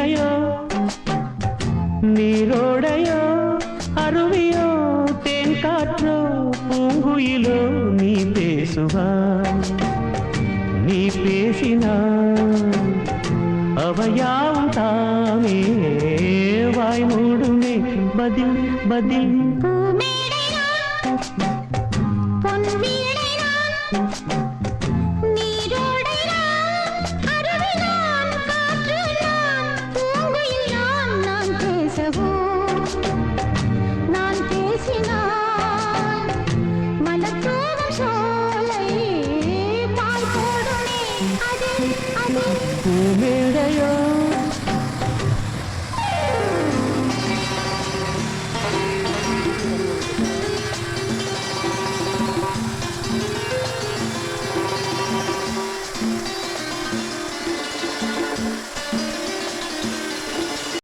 வீணையோ நீரோடையோ அருவியோ தேன் காற்றோ பூங்குயிலோ நீ பேசுவாய் நீ பேசினாய் அவையாவும் தாமே வாய் மூடுமே பதில் பதில் நான் பேசவோ